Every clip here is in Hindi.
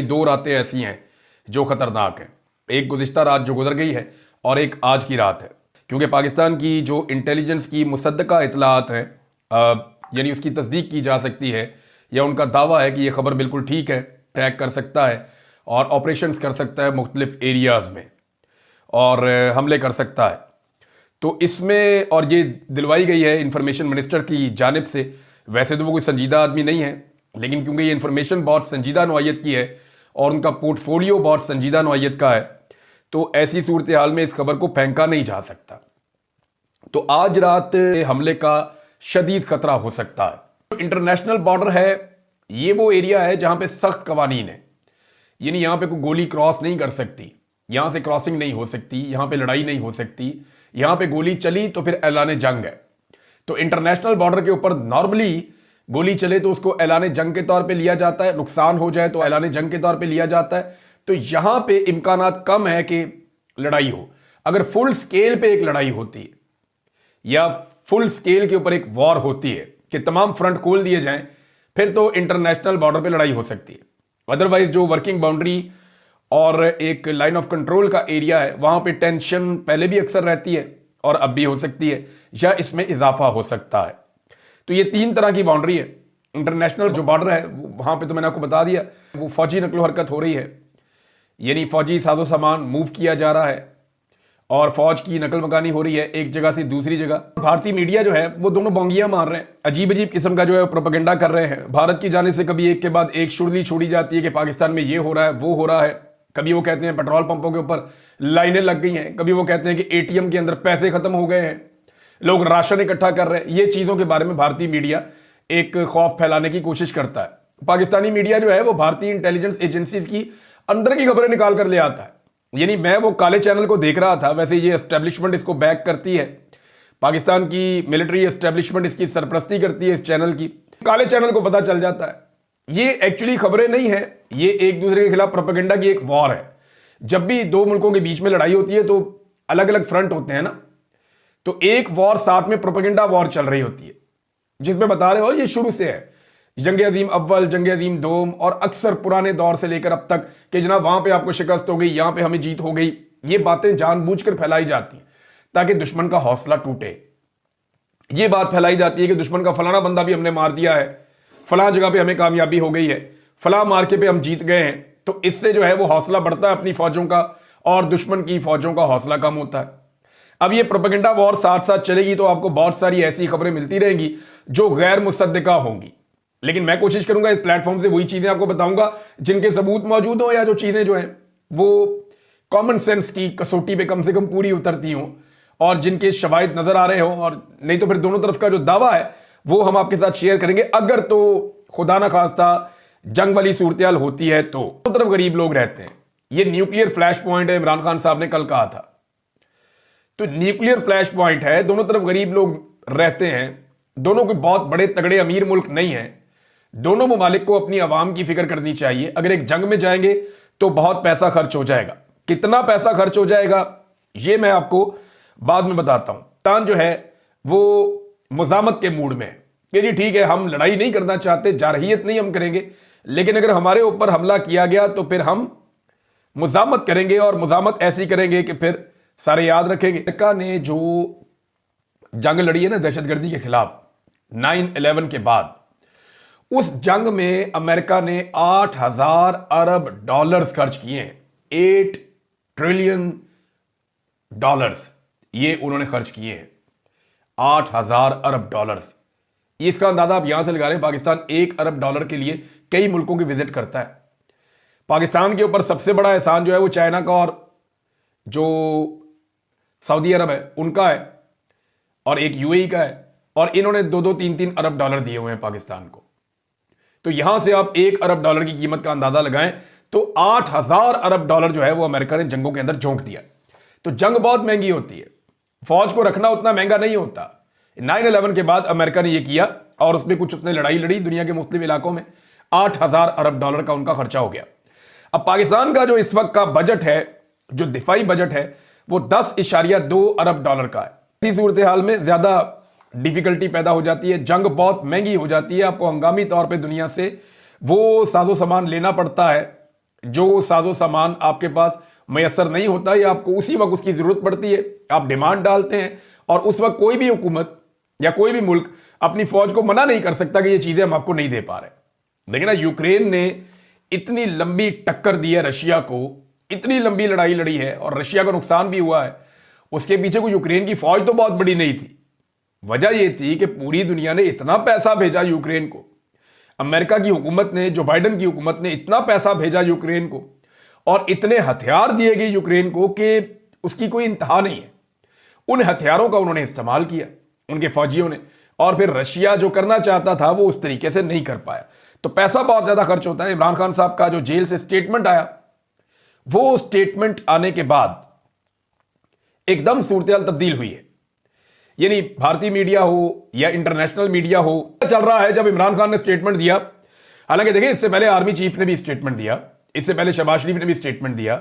दो रातें ऐसी हैं जो खतरनाक हैं। एक गुज़िश्ता रात जो गुजर गई है और एक आज की रात है, क्योंकि पाकिस्तान की जो इंटेलिजेंस की मुसद्दका इतलात हैं, यानी उसकी तस्दीक की जा सकती है या उनका दावा है कि ये खबर बिल्कुल ठीक है, ट्रैक कर सकता है और ऑपरेशंस कर सकता है मुख्तलिफ एरियाज़ में और हमले कर सकता है। तो इसमें और ये दिलवाई गई है इंफॉर्मेशन मिनिस्टर की जानिब से। वैसे तो वो कोई संजीदा आदमी नहीं है, लेकिन क्योंकि ये इंफॉर्मेशन बहुत संजीदा नौइयत की है और उनका पोर्टफोलियो बहुत संजीदा नौइयत का है, तो ऐसी सूरत हाल में इस खबर को फेंका नहीं जा सकता। तो आज रात हमले का शदीद खतरा हो सकता है। इंटरनेशनल बॉर्डर है, ये वो एरिया है जहां पे सख्त कवानीन है, यानी यहां पे कोई गोली क्रॉस नहीं कर सकती, यहां से क्रॉसिंग नहीं हो सकती, यहां पे लड़ाई नहीं हो सकती। यहां पे गोली चली तो फिर ऐलान जंग है। तो इंटरनेशनल बॉर्डर के ऊपर नॉर्मली गोली चले तो उसको ऐलान जंग के तौर पे लिया जाता है, नुकसान हो जाए तो ऐलान जंग के तौर पे लिया जाता है। तो यहां पे इम्कानात कम है कि लड़ाई हो। अगर फुल स्केल पे एक लड़ाई होती है या फुल स्केल के ऊपर एक वॉर होती है कि तमाम फ्रंट खोल दिए जाएं, फिर तो इंटरनेशनल बॉर्डर पे लड़ाई हो सकती है। अदरवाइज जो वर्किंग बाउंड्री और एक लाइन ऑफ कंट्रोल का एरिया है, वहां पे टेंशन पहले भी अक्सर रहती है और अब भी हो सकती है या इसमें इजाफा हो सकता है। तो ये तीन तरह की बाउंड्री है। इंटरनेशनल जो बॉर्डर है वहां पे तो मैंने आपको बता दिया, वो फौजी नकलो हरकत हो रही है, यानी फौजी साजो सामान मूव किया जा रहा है और फौज की नकल मकानी हो रही है एक जगह से दूसरी जगह। भारतीय मीडिया जो है वो दोनों बोंगियां मार रहे हैं, अजीब अजीब किस्म का जो है प्रोपेगेंडा कर रहे हैं। भारत की जानिब से कभी एक के बाद एक शुरली छोड़ी जाती है कि पाकिस्तान में ये हो रहा है वो हो रहा है। कभी वो कहते हैं पेट्रोल पंपों के ऊपर लाइनें लग गई हैं, कभी वो कहते हैं कि एटीएम के अंदर पैसे खत्म हो गए हैं, लोग राशन इकट्ठा कर रहे हैं। ये चीजों के बारे में भारतीय मीडिया एक खौफ फैलाने की कोशिश करता है। पाकिस्तानी मीडिया जो है वो भारतीय इंटेलिजेंस एजेंसी की अंदर की खबरें निकाल कर ले आता है। यानी मैं वो काले चैनल को देख रहा था, वैसे ये एस्टेब्लिशमेंट इसको बैक करती है, पाकिस्तान की मिलिट्री एस्टेब्लिशमेंट इसकी सरपरस्ती करती है इस चैनल की। काले चैनल को पता चल जाता है ये एक्चुअली खबरें नहीं है, ये एक दूसरे के खिलाफ प्रोपेगेंडा की एक वॉर है। जब भी दो मुल्कों के बीच में लड़ाई होती है तो अलग अलग फ्रंट होते हैं ना, तो एक वॉर साथ में प्रोपेगेंडा वॉर चल रही होती है जिसमें बता रहे हो ये शुरू से है, जंग अजीम अव्वल, जंग अजीम दोम और अक्सर पुराने दौर से लेकर अब तक कि जनाब वहां पे आपको शिकस्त हो गई, यहां पे हमें जीत हो गई। ये बातें जानबूझकर फैलाई जाती हैं ताकि दुश्मन का हौसला टूटे। ये बात फैलाई जाती है कि दुश्मन का फलाना बंदा भी हमने मार दिया है, फलां जगह पे हमें कामयाबी हो गई है, फलां मार्के पे हम जीत गए हैं। तो इससे जो है वो हौसला बढ़ता है अपनी फौजों का और दुश्मन की फौजों का हौसला कम होता है। अब ये प्रोपेगेंडा वॉर साथ साथ चलेगी तो आपको बहुत सारी ऐसी खबरें मिलती रहेंगी जो गैर मुसद्दिका होंगी, लेकिन मैं कोशिश करूंगा इस प्लेटफॉर्म से वही चीजें आपको बताऊंगा जिनके सबूत मौजूद हो या जो चीजें जो हैं वो कॉमन सेंस की कसौटी पे कम से कम पूरी उतरती हों और जिनके शवाहिद नजर आ रहे हों। और नहीं तो फिर दोनों तरफ का जो दावा है वो हम आपके साथ शेयर करेंगे। अगर तो खुदा ना खास्ता जंग वाली सूरत होती है तो दोनों तरफ गरीब लोग रहते हैं। ये न्यूक्लियर फ्लैश पॉइंट है, इमरान खान साहब ने कल कहा था। तो न्यूक्लियर फ्लैश पॉइंट है, दोनों तरफ गरीब लोग रहते हैं, दोनों कोई बहुत बड़े तगड़े अमीर मुल्क नहीं है। दोनों ममालिक को अपनी आवाम की फिक्र करनी चाहिए। अगर एक जंग में जाएंगे तो बहुत पैसा खर्च हो जाएगा, कितना पैसा खर्च हो जाएगा ये मैं आपको बाद में बताता हूं। तान जो है वो मुजामत के मूड में कि जी ठीक है हम लड़ाई नहीं करना चाहते, जारहियत नहीं हम करेंगे, लेकिन अगर हमारे ऊपर हमला किया गया तो फिर हम मुजामत करेंगे और मुजामत ऐसी करेंगे कि फिर सारे याद रखेंगे। अमेरिका ने जो जंग लड़ी है ना दहशतगर्दी के खिलाफ 9/11 के बाद, उस जंग में अमेरिका ने 8,000 अरब डॉलर्स खर्च किए हैं। 8 ट्रिलियन डॉलर्स ये उन्होंने खर्च किए हैं, 8,000 अरब डॉलर्स। इसका अंदाजा आप यहां से लगा रहे हैं, पाकिस्तान 1 अरब डॉलर के लिए कई मुल्कों की विजिट करता है। पाकिस्तान के ऊपर सबसे बड़ा एहसान जो है वो चाइना का और जो सऊदी अरब है उनका है और एक यूएई का है, और इन्होंने 2-2, 3-3 अरब डॉलर दिए हुए हैं पाकिस्तान को। तो यहां से आप 1 अरब डॉलर की कीमत का अंदाजा लगाएं तो 8,000 अरब डॉलर जो है वो अमेरिका ने जंगों के अंदर झोंक दिया। तो जंग बहुत महंगी होती है, फौज को रखना उतना महंगा नहीं होता। 9/11 के बाद अमेरिका ने यह किया और उसमें कुछ उसने लड़ाई लड़ी दुनिया के मुख्तलिफ इलाकों में, 8,000 अरब डॉलर का उनका खर्चा हो गया। अब पाकिस्तान का जो इस वक्त का बजट है, जो दिफाई बजट है, वो 10.2 अरब डॉलर का है। इसी सूरत हाल में ज्यादा डिफिकल्टी पैदा हो जाती है, जंग बहुत महंगी हो जाती है, आपको हंगामी तौर पे दुनिया से वो साजो सामान लेना पड़ता है जो साजो सामान आपके पास मैसर नहीं होता या आपको उसी वक्त उसकी जरूरत पड़ती है, आप डिमांड डालते हैं और उस वक्त कोई भी हुकूमत या कोई भी मुल्क अपनी फौज को मना नहीं कर सकता कि ये चीजें हम आपको नहीं दे पा रहे। देखिए ना, यूक्रेन ने इतनी लंबी टक्कर दी है रशिया को, इतनी लंबी लड़ाई लड़ी है और रशिया को नुकसान भी हुआ है। उसके पीछे कोई यूक्रेन की फौज तो बहुत बड़ी नहीं थी। वजह यह थी कि पूरी दुनिया ने इतना पैसा भेजा यूक्रेन को, अमेरिका की हुकूमत ने, जो बाइडन की हुकूमत ने इतना पैसा भेजा यूक्रेन को और इतने हथियार दिए गए यूक्रेन को कि उसकी कोई इंतहा नहीं है। उन हथियारों का उन्होंने इस्तेमाल किया उनके फौजियों ने, और फिर रशिया जो करना चाहता था वो उस तरीके से नहीं कर पाया। तो पैसा बहुत ज्यादा खर्च होता है। इमरान खान साहब का जो जेल से स्टेटमेंट आया, वो स्टेटमेंट आने के बाद एकदम सूरत तब्दील हुई है। यानी भारतीय मीडिया हो या इंटरनेशनल मीडिया हो, चल रहा है जब इमरान खान ने स्टेटमेंट दिया। हालांकि देखिए, इससे पहले आर्मी चीफ ने भी स्टेटमेंट दिया, इससे पहले शहबाज शरीफ ने भी स्टेटमेंट दिया,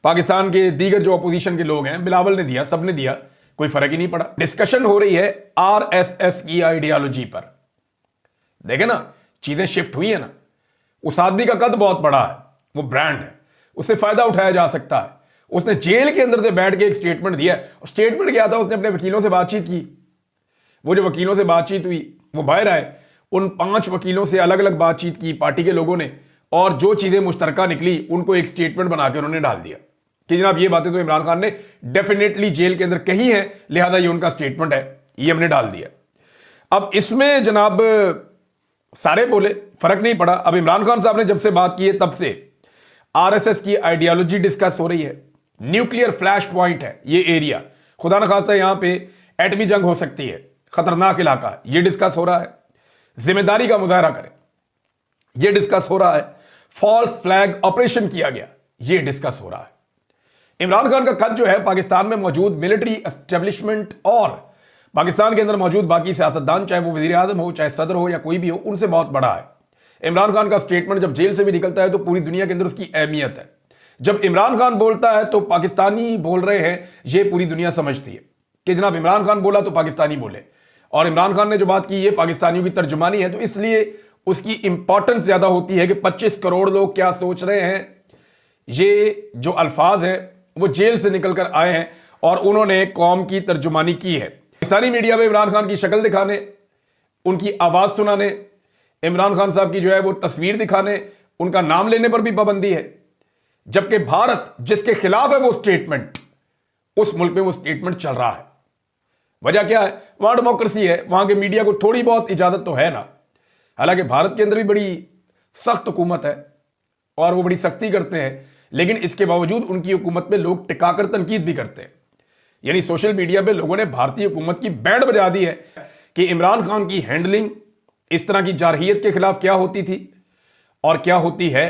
पाकिस्तान के दीगर जो अपोजिशन के लोग हैं, बिलावल ने दिया, सबने दिया, कोई फर्क ही नहीं पड़ा। डिस्कशन हो रही है आरएसएस की आइडियोलॉजी पर। देखे ना, चीजें शिफ्ट हुई है ना। उस आदमी का कद बहुत बड़ा है, वो ब्रांड है, उससे फायदा उठाया जा सकता है। उसने जेल के अंदर से बैठ के एक स्टेटमेंट दिया। स्टेटमेंट क्या था? उसने अपने वकीलों से बातचीत की। वो जो वकीलों से बातचीत हुई वो बाहर आए, उन 5 वकीलों से अलग अलग बातचीत की पार्टी के लोगों ने, और जो चीजें मुश्तरका निकली उनको एक स्टेटमेंट बना के उन्होंने डाल दिया कि जनाब ये बातें तो इमरान खान ने डेफिनेटली जेल के अंदर कही है, लिहाजा ये उनका स्टेटमेंट है, ये हमने डाल दिया। अब इसमें जनाब सारे बोले, फर्क नहीं पड़ा। अब इमरान खान साहब ने जब से बात की है तब से आरएसएस की आइडियोलॉजी डिस्कस हो रही है। न्यूक्लियर फ्लैश पॉइंट है ये एरिया, खुदा न खास्ता यहां पे एटमी जंग हो सकती है, खतरनाक इलाका, ये डिस्कस हो रहा है। जिम्मेदारी का मुजाहरा करें, ये डिस्कस हो रहा है। फॉल्स फ्लैग ऑपरेशन किया गया, ये डिस्कस हो रहा है। इमरान खान का कद जो है पाकिस्तान में मौजूद मिलिट्री एस्टेब्लिशमेंट और पाकिस्तान के अंदर मौजूद बाकी सियासतदान, चाहे वो वजीर आजम हो, चाहे सदर हो या कोई भी हो, उनसे बहुत बड़ा है। इमरान खान का स्टेटमेंट जब जेल से भी निकलता है तो पूरी दुनिया के अंदर उसकी अहमियत है। जब इमरान खान बोलता है तो पाकिस्तानी बोल रहे हैं, ये पूरी दुनिया समझती है कि जनाब इमरान खान बोला तो पाकिस्तानी बोले, और इमरान खान ने जो बात की ये पाकिस्तानियों की तर्जुमानी है, तो इसलिए उसकी इंपॉर्टेंस ज्यादा होती है कि 25 करोड़ लोग क्या सोच रहे हैं। ये जो अल्फाज हैं वो जेल से निकलकर आए हैं और उन्होंने कौम की तर्जुमानी की है। पाकिस्तानी मीडिया में इमरान खान की शक्ल दिखाने, उनकी आवाज सुनाने, इमरान खान साहब की जो है वो तस्वीर दिखाने, उनका नाम लेने पर भी पाबंदी है। जबकि भारत जिसके खिलाफ है वो स्टेटमेंट, उस मुल्क में वो स्टेटमेंट चल रहा है। वजह क्या है? वहां डेमोक्रेसी है, वहां के मीडिया को थोड़ी बहुत इजाजत तो है ना। हालांकि भारत के अंदर भी बड़ी सख्त हुकूमत है और वो बड़ी सख्ती करते हैं, लेकिन इसके बावजूद उनकी हुकूमत में लोग टिकाकर तनकीद भी करते हैं। यानी सोशल मीडिया पे लोगों ने भारतीय हुकूमत की बैंड बजा दी है कि इमरान खान की हैंडलिंग इस तरह की जारहियत के खिलाफ क्या होती थी और क्या होती है,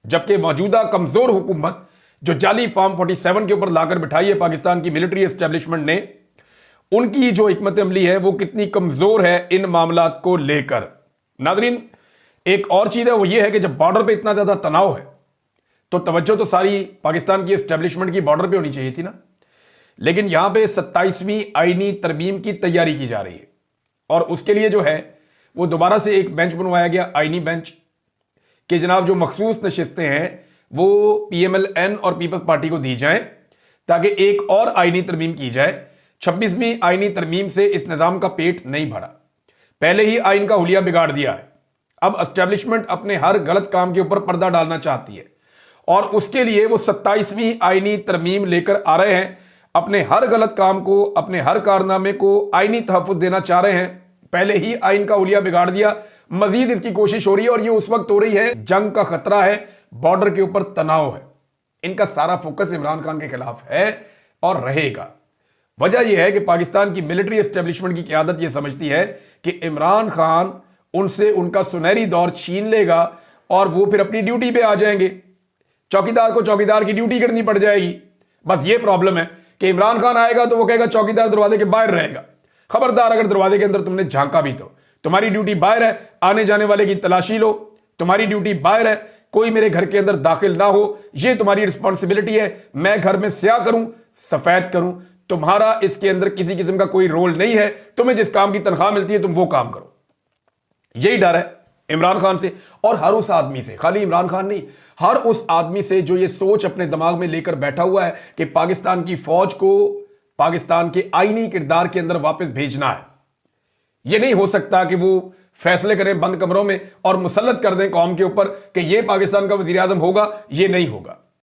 जबकि मौजूदा कमजोर हुकूमत जो जाली फॉर्म 47 के ऊपर लाकर बिठाई है पाकिस्तान की मिलिट्री एस्टेब्लिशमेंट ने, उनकी जो हिकमत अमली है वो कितनी कमजोर है इन मामलात को लेकर। नादरीन, एक और चीज है वो ये है कि जब बॉर्डर पे इतना ज्यादा तनाव है तो तवज्जो तो सारी पाकिस्तान की एस्टेब्लिशमेंट की बॉर्डर पे होनी चाहिए थी ना। लेकिन यहां पे 27वीं आईनी तरमीम की तैयारी की जा रही है और उसके लिए जो है वो दोबारा से एक बेंच बनवाया गया, आईनी बेंच, कि जनाब जो मखसूस नशिस्तें हैं वो PMLN और पीपल्स पार्टी को दी जाएं ताकि एक और आईनी तरमीम की जाए। 26वीं आईनी तरमीम से इस निजाम का पेट नहीं भरा, पहले ही आइन का हुलिया बिगाड़ दिया है। अब एस्टेब्लिशमेंट अपने हर गलत काम के ऊपर पर्दा डालना चाहती है और उसके लिए वो 27वीं आईनी तरमीम लेकर आ रहे हैं। अपने हर गलत काम को, अपने हर कारनामे को आईनी तहफ्फुज़ देना चाह रहे हैं। पहले ही आइन का हुलिया बिगाड़ दिया, मजीद इसकी कोशिश हो रही है और ये उस वक्त हो रही है जंग का खतरा है, बॉर्डर के ऊपर तनाव है। इनका सारा फोकस इमरान खान के खिलाफ है और रहेगा। वजह यह है कि पाकिस्तान की मिलिट्री एस्टेब्लिशमेंट की क़यादत यह समझती है कि इमरान खान उनसे उनका सुनहरी दौर छीन लेगा और वो फिर अपनी ड्यूटी पे आ जाएंगे। चौकीदार को चौकीदार की ड्यूटी करनी पड़ जाएगी। बस ये प्रॉब्लम है कि इमरान खान आएगा तो वो कहेगा चौकीदार दरवाजे के बाहर रहेगा, खबरदार अगर दरवाजे के अंदर तुमने झांका भी तो तुम्हारी ड्यूटी बाहर है, आने जाने वाले की तलाशी लो, तुम्हारी ड्यूटी बाहर है, कोई मेरे घर के अंदर दाखिल ना हो, ये तुम्हारी रिस्पॉन्सिबिलिटी है। मैं घर में स्याह करूं, सफेद करूं, तुम्हारा इसके अंदर किसी किस्म का कोई रोल नहीं है। तुम्हें जिस काम की तनख्वाह मिलती है तुम वो काम करो। यही डर है इमरान खान से और हर उस आदमी से, खाली इमरान खान नहीं, हर उस आदमी से जो ये सोच अपने दिमाग में लेकर बैठा हुआ है कि पाकिस्तान की फौज को पाकिस्तान के आईनी किरदार के अंदर वापस भेजना है। यह नहीं हो सकता कि वो फैसले करें बंद कमरों में और मुसल्लत कर दें कौम के ऊपर कि यह पाकिस्तान का वजीर आजम होगा, यह नहीं होगा।